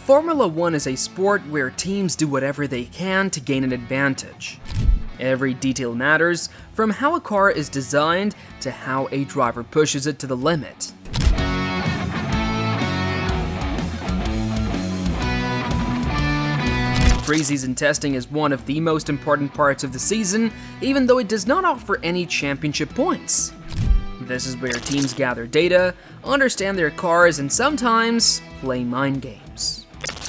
Formula One is a sport where teams do whatever they can to gain an advantage. Every detail matters, from how a car is designed to how a driver pushes it to the limit. Preseason testing is one of the most important parts of the season, even though it does not offer any championship points. This is where teams gather data, understand their cars, and sometimes play mind games.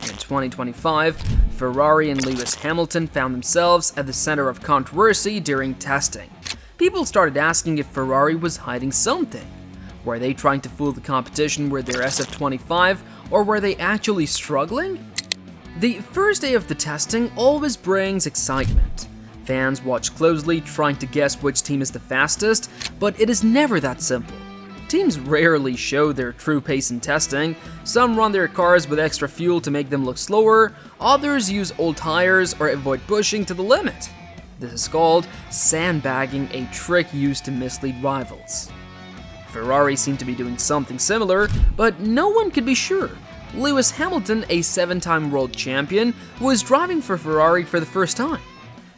In 2025, Ferrari and Lewis Hamilton found themselves at the center of controversy during testing. People started asking if Ferrari was hiding something. Were they trying to fool the competition with their SF-25, or were they actually struggling? The first day of the testing always brings excitement. Fans watch closely, trying to guess which team is the fastest, but it is never that simple. Teams rarely show their true pace in testing. Some run their cars with extra fuel to make them look slower, others use old tires or avoid pushing to the limit. This is called sandbagging, a trick used to mislead rivals. Ferrari seemed to be doing something similar, but no one could be sure. Lewis Hamilton, a 7-time world champion, was driving for Ferrari for the first time.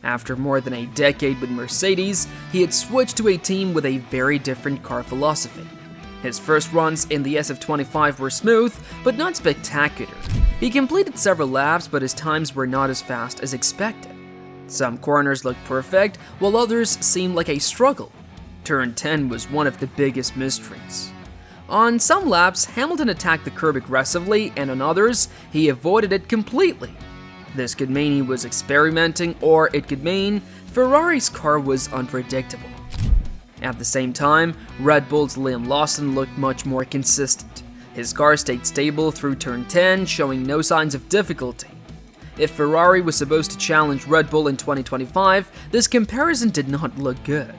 After more than a decade with Mercedes, he had switched to a team with a very different car philosophy. His first runs in the SF-25 were smooth, but not spectacular. He completed several laps, but his times were not as fast as expected. Some corners looked perfect, while others seemed like a struggle. Turn 10 was one of the biggest mysteries. On some laps, Hamilton attacked the curb aggressively, and on others, he avoided it completely. This could mean he was experimenting, or it could mean Ferrari's car was unpredictable. At the same time, Red Bull's Liam Lawson looked much more consistent. His car stayed stable through turn 10, showing no signs of difficulty. If Ferrari was supposed to challenge Red Bull in 2025, this comparison did not look good.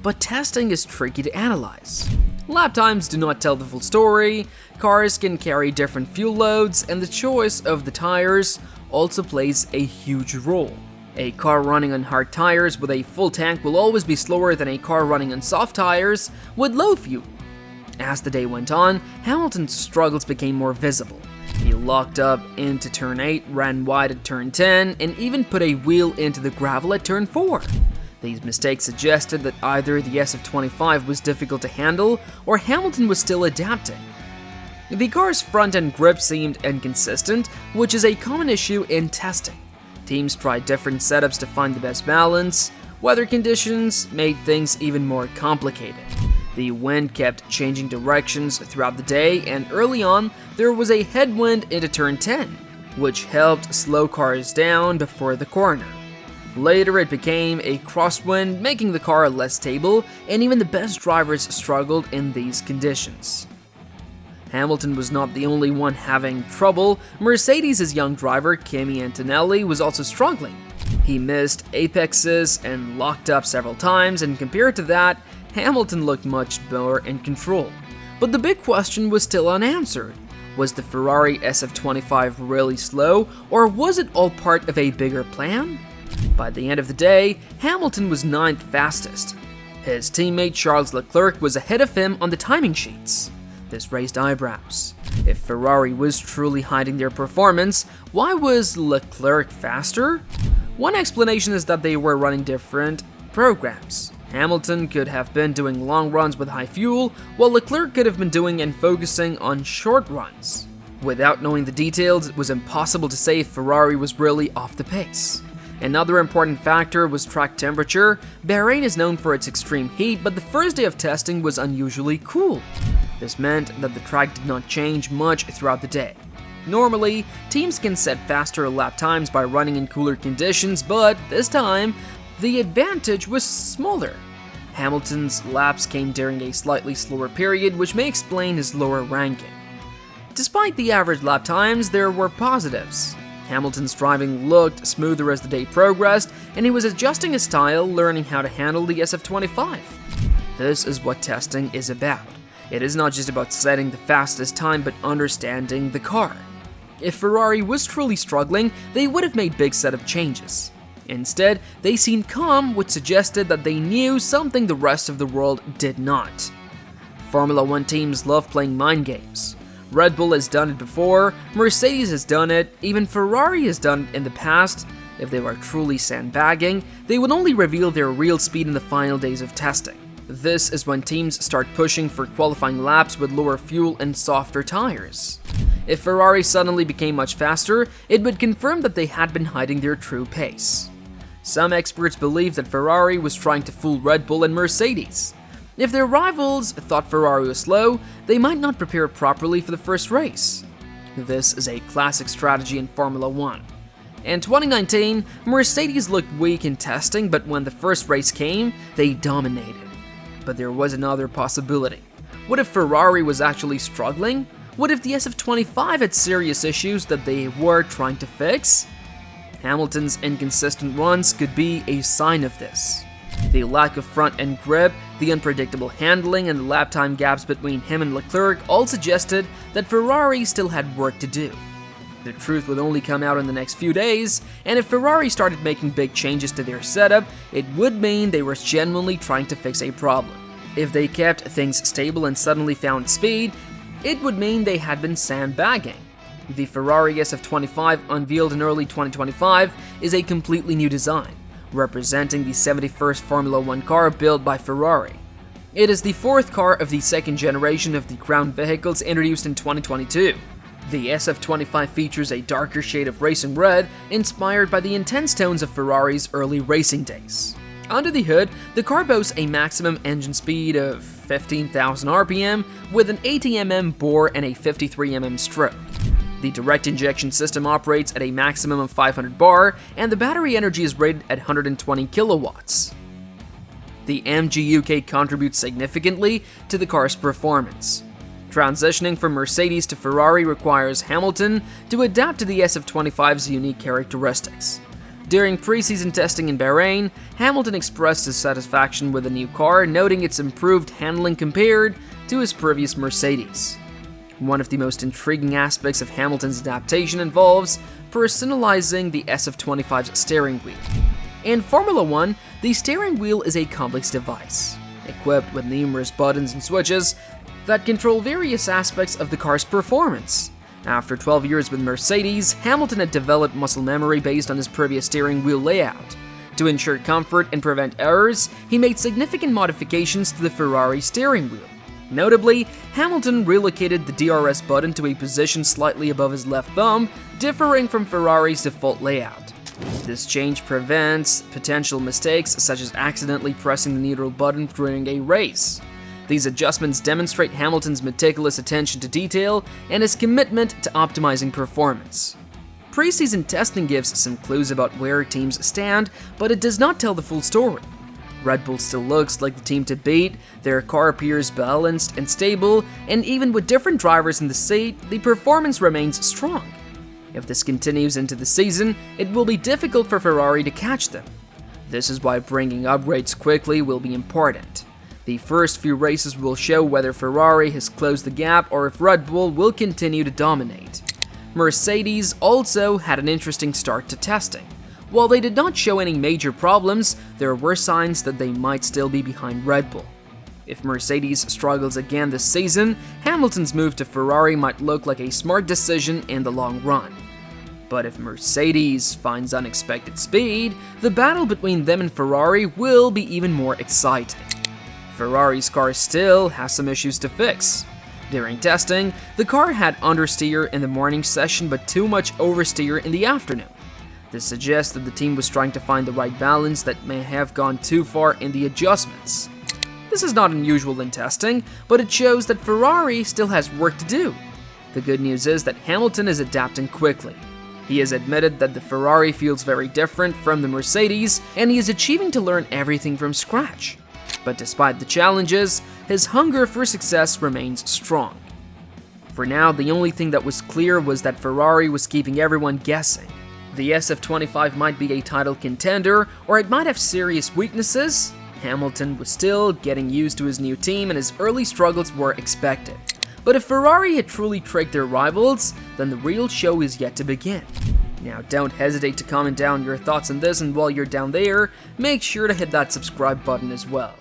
But testing is tricky to analyze. Lap times do not tell the full story, cars can carry different fuel loads, and the choice of the tires also plays a huge role. A car running on hard tires with a full tank will always be slower than a car running on soft tires with low fuel. As the day went on, Hamilton's struggles became more visible. He locked up into turn 8, ran wide at turn 10, and even put a wheel into the gravel at turn 4. These mistakes suggested that either the SF-25 was difficult to handle, or Hamilton was still adapting. The car's front-end grip seemed inconsistent, which is a common issue in testing. Teams tried different setups to find the best balance. Weather conditions made things even more complicated. The wind kept changing directions throughout the day, and early on, there was a headwind into turn 10, which helped slow cars down before the corner. Later, it became a crosswind, making the car less stable, and even the best drivers struggled in these conditions. Hamilton was not the only one having trouble. Mercedes' young driver, Kimi Antonelli, was also struggling. He missed apexes and locked up several times, and compared to that, Hamilton looked much more in control. But the big question was still unanswered. Was the Ferrari SF-25 really slow, or was it all part of a bigger plan? By the end of the day, Hamilton was 9th fastest. His teammate Charles Leclerc was ahead of him on the timing sheets. This raised eyebrows. If Ferrari was truly hiding their performance, why was Leclerc faster? One explanation is that they were running different programs. Hamilton could have been doing long runs with high fuel, while Leclerc could have been doing and focusing on short runs. Without knowing the details, it was impossible to say if Ferrari was really off the pace. Another important factor was track temperature. Bahrain is known for its extreme heat, but the first day of testing was unusually cool. This meant that the track did not change much throughout the day. Normally, teams can set faster lap times by running in cooler conditions, but this time, the advantage was smaller. Hamilton's laps came during a slightly slower period, which may explain his lower ranking. Despite the average lap times, there were positives. Hamilton's driving looked smoother as the day progressed, and he was adjusting his style, learning how to handle the SF-25. This is what testing is about. It is not just about setting the fastest time, but understanding the car. If Ferrari was truly struggling, they would have made big setup changes. Instead, they seemed calm, which suggested that they knew something the rest of the world did not. Formula One teams love playing mind games. Red Bull has done it before, Mercedes has done it, even Ferrari has done it in the past. If they were truly sandbagging, they would only reveal their real speed in the final days of testing. This is when teams start pushing for qualifying laps with lower fuel and softer tires. If Ferrari suddenly became much faster, it would confirm that they had been hiding their true pace. Some experts believe that Ferrari was trying to fool Red Bull and Mercedes. If their rivals thought Ferrari was slow, they might not prepare properly for the first race. This is a classic strategy in Formula 1. In 2019, Mercedes looked weak in testing, but when the first race came, they dominated. But there was another possibility. What if Ferrari was actually struggling? What if the SF-25 had serious issues that they were trying to fix? Hamilton's inconsistent runs could be a sign of this. The lack of front-end grip, the unpredictable handling, and the lap time gaps between him and Leclerc all suggested that Ferrari still had work to do. The truth would only come out in the next few days, and if Ferrari started making big changes to their setup, it would mean they were genuinely trying to fix a problem. If they kept things stable and suddenly found speed, it would mean they had been sandbagging. The Ferrari SF-25, unveiled in early 2025, is a completely new design, representing the 71st Formula 1 car built by Ferrari. It is the fourth car of the second generation of the ground vehicles introduced in 2022. The SF-25 features a darker shade of racing red, inspired by the intense tones of Ferrari's early racing days. Under the hood, the car boasts a maximum engine speed of 15,000 RPM with an 80mm bore and a 53mm stroke. The direct injection system operates at a maximum of 500 bar, and the battery energy is rated at 120 kilowatts. The MG UK contributes significantly to the car's performance. Transitioning from Mercedes to Ferrari requires Hamilton to adapt to the SF-25's unique characteristics. During preseason testing in Bahrain, Hamilton expressed his satisfaction with the new car, noting its improved handling compared to his previous Mercedes. One of the most intriguing aspects of Hamilton's adaptation involves personalizing the SF-25's steering wheel. In Formula 1, the steering wheel is a complex device, equipped with numerous buttons and switches that control various aspects of the car's performance. After 12 years with Mercedes, Hamilton had developed muscle memory based on his previous steering wheel layout. To ensure comfort and prevent errors, he made significant modifications to the Ferrari steering wheel. Notably, Hamilton relocated the DRS button to a position slightly above his left thumb, differing from Ferrari's default layout. This change prevents potential mistakes such as accidentally pressing the neutral button during a race. These adjustments demonstrate Hamilton's meticulous attention to detail and his commitment to optimizing performance. Preseason testing gives some clues about where teams stand, but it does not tell the full story. Red Bull still looks like the team to beat, their car appears balanced and stable, and even with different drivers in the seat, the performance remains strong. If this continues into the season, it will be difficult for Ferrari to catch them. This is why bringing upgrades quickly will be important. The first few races will show whether Ferrari has closed the gap or if Red Bull will continue to dominate. Mercedes also had an interesting start to testing. While they did not show any major problems, there were signs that they might still be behind Red Bull. If Mercedes struggles again this season, Hamilton's move to Ferrari might look like a smart decision in the long run. But if Mercedes finds unexpected speed, the battle between them and Ferrari will be even more exciting. Ferrari's car still has some issues to fix. During testing, the car had understeer in the morning session but too much oversteer in the afternoon. This suggests that the team was trying to find the right balance that may have gone too far in the adjustments. This is not unusual in testing, but it shows that Ferrari still has work to do. The good news is that Hamilton is adapting quickly. He has admitted that the Ferrari feels very different from the Mercedes, and he is achieving to learn everything from scratch. But despite the challenges, his hunger for success remains strong. For now, the only thing that was clear was that Ferrari was keeping everyone guessing. The SF-25 might be a title contender, or it might have serious weaknesses. Hamilton was still getting used to his new team and his early struggles were expected. But if Ferrari had truly tricked their rivals, then the real show is yet to begin. Now don't hesitate to comment down your thoughts on this, and while you're down there, make sure to hit that subscribe button as well.